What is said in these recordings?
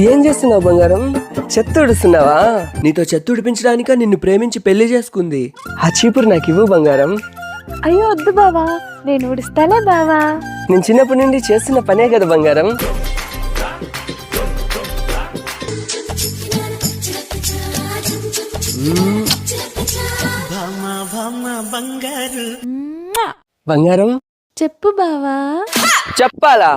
ఏం చేస్తున్నావు బంగారం? చెత్త ఉడుస్తున్నావా? నీతో చెత్త ఉడిపించడానిక నిన్ను ప్రేమించి పెళ్లి చేసుకుంది. ఆ చీపురు నాకు ఇవ్వు బంగారం. అయ్యో వద్దు బావా, నేను ఉడుస్తానే బావా. నేను చిన్నప్పటి నుండి చేస్తున్న పనే కదా బంగారం. బంగారం చెప్పు బావా. చెప్పాలా?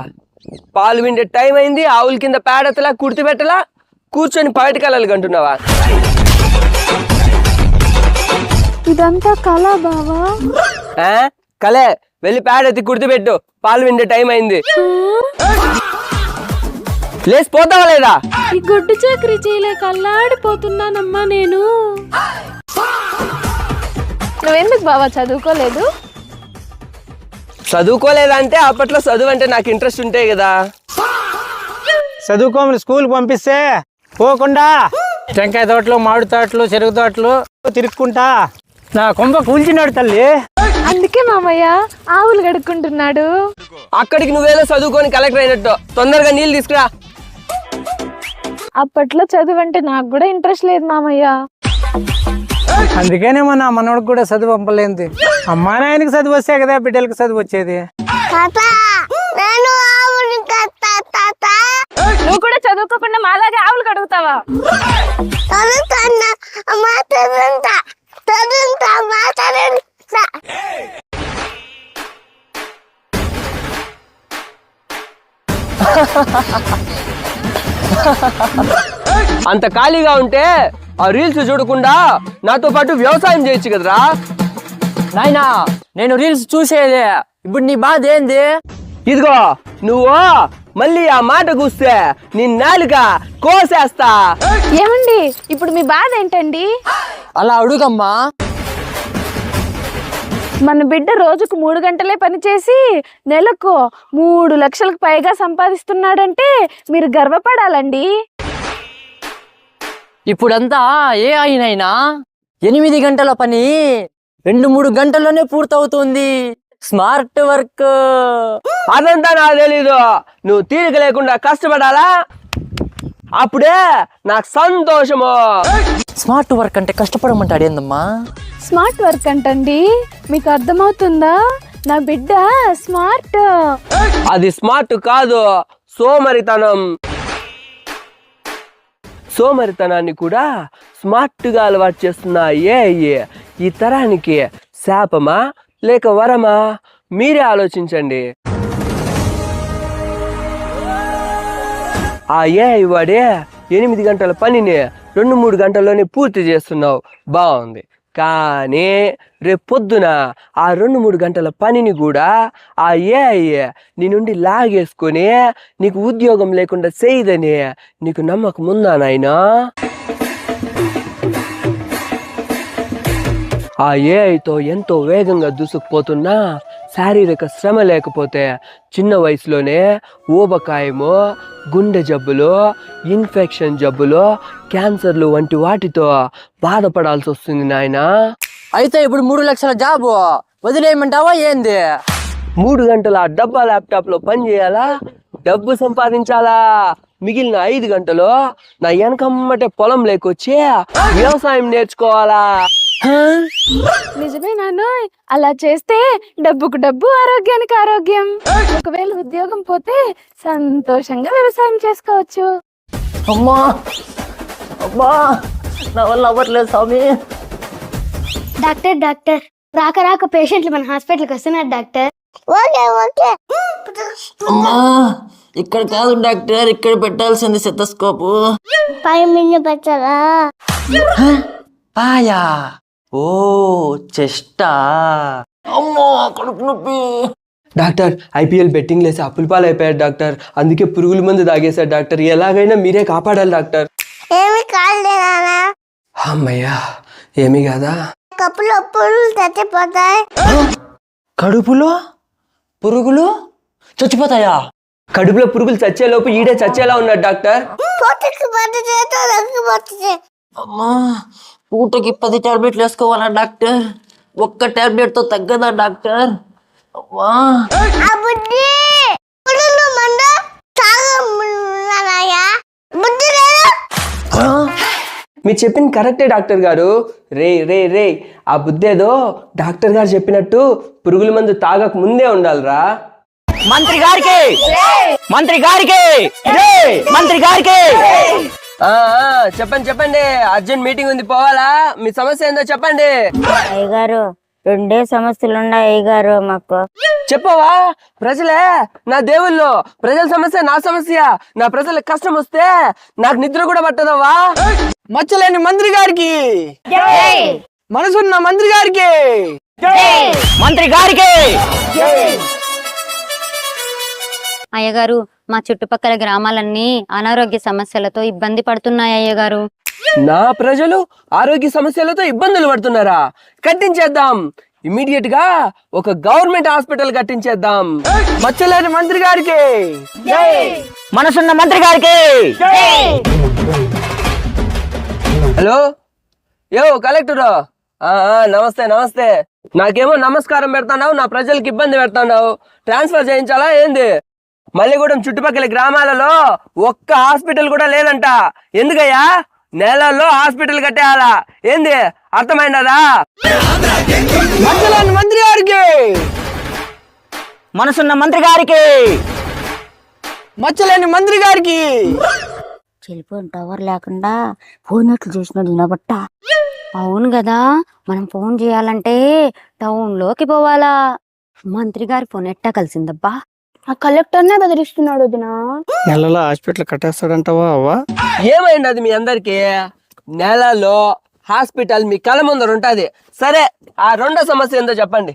పాలు విండే టైం అయింది, ఆవుల కింద పేడతలా కుర్తి పెట్టలా, కూర్చొని బయటకెళ్ళాలి అంటున్నావా? ఇదంతా కళ బావా. కలే, వెళ్ళి పేడెత్తి కుర్తి పెట్టు, పాలు విండే టైం అయింది. లేచిపోతావా లేదా? ఈ గొడ్డు చాకరీ చేయలేక అల్లాడిపోతున్నానమ్మా నేను. నువ్వెందుకు బావా చదువుకోలేదు? చదువుకోలేదంటే అప్పట్లో చదువు అంటే నాకు ఇంట్రెస్ట్ ఉంటాయి కదా. చదువుకోమని స్కూల్ పంపిస్తే పోకుండా టెంకాయ తోటలు, మామిడి తోటలు, చెరుకు తోటలు తిరుక్కుంటా నా కొంప కూల్చినాడు తల్లి. అందుకే మామయ్య ఆవులు గడుక్కుంటున్నాడు. అక్కడికి నువ్వేదో చదువుకొని కలెక్టర్ అయినట్టు తొందరగా నీళ్ళు తీసుకురా. అప్పట్లో చదువు అంటే నాకు కూడా ఇంట్రెస్ట్ లేదు మామయ్య. అందుకేనేమో నా మనోడికి కూడా చదువు పంపలేదు. అమ్మా నాయనకి చదువు వస్తే కదా బిడ్డలకి చదువు వచ్చేది. నువ్వు కూడా చదువుకోకుండా మాలాగే ఆవులు కడుగుతావా? అంత ఖాళీగా ఉంటే ఆ రీల్స్ చూడకుండా నాతో పాటు వ్యవసాయం చేయొచ్చు కదరా. నాయనా, నేను రీల్స్ చూసేదే. ఇప్పుడు నీ బాధ ఏంది? ఇదిగో నువ్వు మళ్ళీ ఆ మాట కూస్తే నీ నాలుక కోసేస్తా. ఏమండి ఇప్పుడు మీ బాధ ఏంటండి? అలా అడుగమ్మా. మన బిడ్డ రోజుకు 3 గంటలే పనిచేసి నెలకు 3 లక్షలకు పైగా సంపాదిస్తున్నాడంటే మీరు గర్వపడాలండి. ఇప్పుడంతా ఏ అయినైనా 8 గంటల పని 2-3 గంటల్లోనే పూర్తవుతుంది. Smart work. అదంతా నాకు తెలీదు. నువ్వు తీరిక లేకుండా కష్టపడాలా, అప్పుడే నాకు సంతోషము. స్మార్ట్ వర్క్ అంటే కష్టపడమంటాడు ఏందమ్మా? స్మార్ట్ వర్క్ అంటండి, మీకు అర్థమవుతుందా? నా బిడ్డ స్మార్ట్. అది స్మార్ట్ కాదు, సోమరితనం. సోమరితనాన్ని కూడా స్మార్ట్ గా అలవాటు చేస్తున్న ఈ తరానికి శాపమా లేక వరమా? మీరే ఆలోచించండి. ఆ ఏఐ వాడే 8 గంటల పనిని 2-3 గంటల్లోనే పూర్తి చేస్తున్నావు, బాగుంది. కానీ రేపు పొద్దున ఆ 2-3 గంటల పనిని కూడా ఆ ఏఐ నీ నుండి లాగేసుకొని నీకు ఉద్యోగం లేకుండా చేయదని నీకు నమ్మకం ఉందా నాయనా? ఆ ఏఐతో ఎంతో వేగంగా దూసుకుపోతున్నా శారీరక శ్రమ లేకపోతే చిన్న వయసులోనే ఊబకాయము, గుండె జబ్బులు, ఇన్ఫెక్షన్ జబ్బులు, క్యాన్సర్లు వంటి వాటితో బాధపడాల్సి వస్తుంది నాయనా. అయితే ఇప్పుడు 3 లక్షల జాబు వదిలేయమంటావా ఏంది? 3 గంటల డబ్బా ల్యాప్టాప్ లో పని చేయాలా, డబ్బు సంపాదించాలా. మిగిలిన 5 గంటలు నా వెనకమ్మటే పొలం లేకొచ్చి వ్యవసాయం నేర్చుకోవాలా. నిజమే నాన్న, అలా చేస్తే డబ్బుకు డబ్బు, ఆరోగ్యానికి ఆరోగ్యం. ఒకవేళ ఉద్యోగం పోతే సంతోషంగా వ్యవసాయం చేసుకోవచ్చు. అమ్మా అమ్మా, నా వల్ల అవ్వట్లేదు స్వామి. డాక్టర్ రాక రాక పేషెంట్లు మన హాస్పిటల్కి వస్తున్నారు డాక్టర్. అమ్మా, ఇక్కడ కాదు డాక్టర్, ఇక్కడ పెట్టాల్సింది స్టెతస్కోప్. పై మిన్న పెట్టాలా? పాయా? ఓ చెస్టా? అమ్మో కడుపు నొప్పి. డాక్టర్, ఐపీఎల్ బెట్టింగ్ లేసి అప్పుల పాలు అయిపోయాడు డాక్టర్, అందుకే పురుగుల మందు తాగేశాడు డాక్టర్. ఎలాగైనా మీరే కాపాడాలి డాక్టర్. ఏమి కాలేదా? అమ్మయ్యా, ఏమి కాదా? కప్పులో పురుగులు చచ్చిపోతాయి. కడుపులో పురుగులు చచ్చిపోతాయా? కడుపులో పురుగులు చచ్చేలోపు ఈడే చచ్చేలా ఉన్నాడు డాక్టర్. అమ్మా, పూటకి 10 టాబ్లెట్లు వేసుకోవాలా డాక్టర్? ఒక్క టాబ్లెట్ తో తగ్గదా డాక్టర్? అవ్వా. ఆ, మీరు చెప్పింది కరెక్టే డాక్టర్ గారు. రే రే రే ఆ బుద్ధేదో డాక్టర్ గారు చెప్పినట్టు పురుగుల మందు తాగక ముందే ఉండాలిరా. మంత్రి గారికి, మంత్రి గారికి, మంత్రి గారికి. చెప్పండి చెప్పండి, అర్జెంట్ మీటింగ్ ఉంది, పోవాలా? మీ సమస్య ఏందో చెప్పండి. అయ్యగారు 2 సమస్యలు ఉన్నాయి అయ్యగారు మాకు. చెప్పవా? ప్రజలే నా దేవుళ్ళు, ప్రజల సమస్య నా సమస్య. నా ప్రజలకు కష్టం వస్తే నాకు నిద్ర కూడా పట్టదవ్వా. మచ్చలేని మంత్రి గారికి, మనసున్న మంత్రి గారికి, మంత్రి గారికి. అయ్యగారు మా చుట్టుపక్కల గ్రామాలన్నీ అనారోగ్య సమస్యలతో ఇబ్బంది పడుతున్నాయి అయ్యగారు. నా ప్రజలు ఆరోగ్య సమస్యలతో ఇబ్బందులు పడుతున్నారా? కట్టించేద్దాం, ఇమీడియట్ గా ఒక గవర్నమెంట్ హాస్పిటల్ కట్టించేద్దాం. మచ్చలేని మంత్రి గారికి, మనసున్న మంత్రి గారికి. Hello, collector. నమస్తే నమస్తే. నాకేమో నమస్కారం పెడతాన్నావు, నా ప్రజలకు ఇబ్బంది పెడతాన్నావు. ట్రాన్స్ఫర్ చేయించాలా ఏంది? మల్లిగూడెం చుట్టుపక్కల గ్రామాలలో ఒక్క హాస్పిటల్ కూడా లేదంట. ఎందుకయ్యా? నెలల్లో హాస్పిటల్ కట్టేయాలా ఏంది? అర్థమైనదా? మచ్చలేని మంత్రి గారికి, మనసున్న మంత్రి గారికి. మచ్చలేని మంత్రి గారికి. సెల్ ఫోన్ టవర్ లేకుండా ఫోన్ ఎట్లు చేసినాడు వినబట్ట. అవును కదా, మనం ఫోన్ చేయాలంటే టౌన్ లోకి పోవాలా. మంత్రి గారి ఫోన్ ఎట్టా కలిసిందబ్బా. ఆ కలెక్టర్నే బెదిరిస్తున్నాడు వదినా. నెలలో హాస్పిటల్ కట్టేస్తాడంటావా అవ్వా? ఏమైంది అది మీ అందరికి? నెలలో హాస్పిటల్ మీ కళ్ళ ముందర ఉంటది. సరే, ఆ రెండో సమస్య ఏందో చెప్పండి.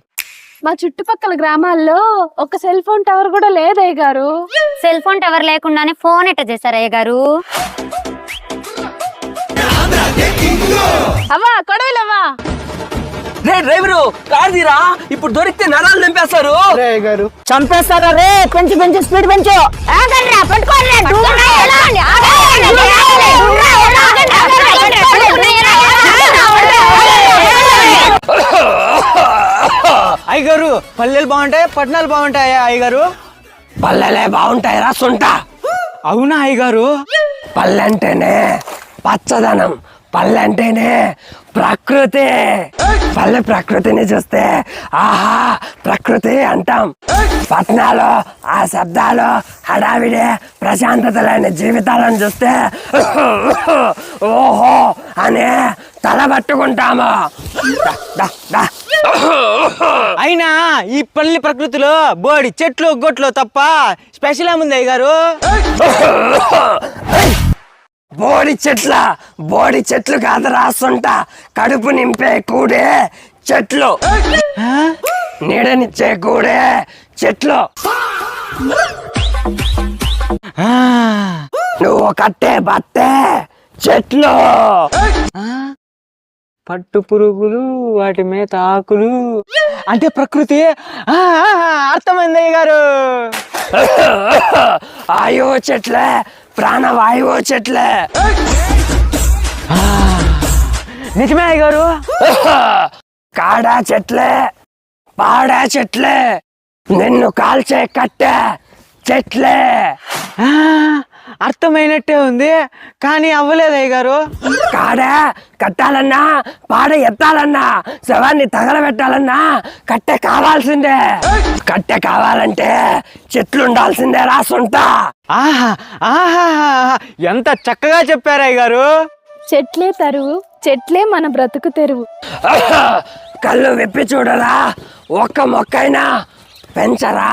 మా చుట్టుపక్కల గ్రామాల్లో ఒక సెల్ ఫోన్ టవర్ కూడా లేదు అయ్యగారు. సెల్ ఫోన్ టవర్ లేకుండానే ఫోన్ ఎట్ట చేశారు అయ్యగారు? అవ్వా కొడవలవ్వా. రే డ్రైవరు, కార్ తీరా, ఇప్పుడు దొరికితే నరాలు నింపేస్తారు. అయ్యగారు చంపేస్తారా రే? పెంచు పెంచు, స్పీడ్ పెంచు. అయ్యగారు పల్లెలు బాగుంటాయి పట్టణాలు బాగుంటాయా అయ్యగారు? పల్లెలే బాగుంటాయిరా సొంట. అవునా అయ్యగారు? పల్లెంటేనే పచ్చదనం, పల్లెంటేనే ప్రకృతి. పల్లె ప్రకృతిని చూస్తే ఆహా ప్రకృతి అంటాం. పట్టణాలు ఆ శబ్దాలు, హడావిడి, ప్రశాంతత లేని జీవితాలను చూస్తే ఓహో అనే తల పట్టుకుంటాము. దా, దా. అయినా ఈ పల్లి ప్రకృతిలో బోడి చెట్లు గొట్లు తప్ప స్పెషల్ ఏముంది అయ్యగారు? బోడి చెట్లు కాదు రాసుంట, కడుపు నింపే కూడే చెట్లు, నీడనిచ్చే కూడే చెట్లు. నువ్వు కట్టే బట్టే చెట్లు. పట్టు పురుగులు, వాటి మేత ఆకులు అంటే ప్రకృతి. అర్థమైంది అయ్యగారు. ఆయువు చెట్లే, ప్రాణవాయువు చెట్లే. నిజమే అయ్యగారు. కాడా చెట్లే, పాడా చెట్లే, నిన్ను కాల్చే కట్టె చెట్లే. అర్థమైనట్టే ఉంది కానీ అవ్వలేదు అయ్యగారు. కాడ కట్టాలన్నా, పాడ ఎత్తాలన్నా, శవాన్ని తగలబెట్టాలన్నా కట్టె కావాల్సిందే. కట్టె కావాలంటే చెట్లు ఉండాల్సిందే రాసుంటా. ఆహా ఆహా, ఎంత చక్కగా చెప్పారు అయ్యగారు. చెట్లే తరువు, చెట్లే మన బ్రతుకు తెరువు. కళ్ళు విప్పి చూడరా, ఒక్క మొక్కైనా పెంచరా.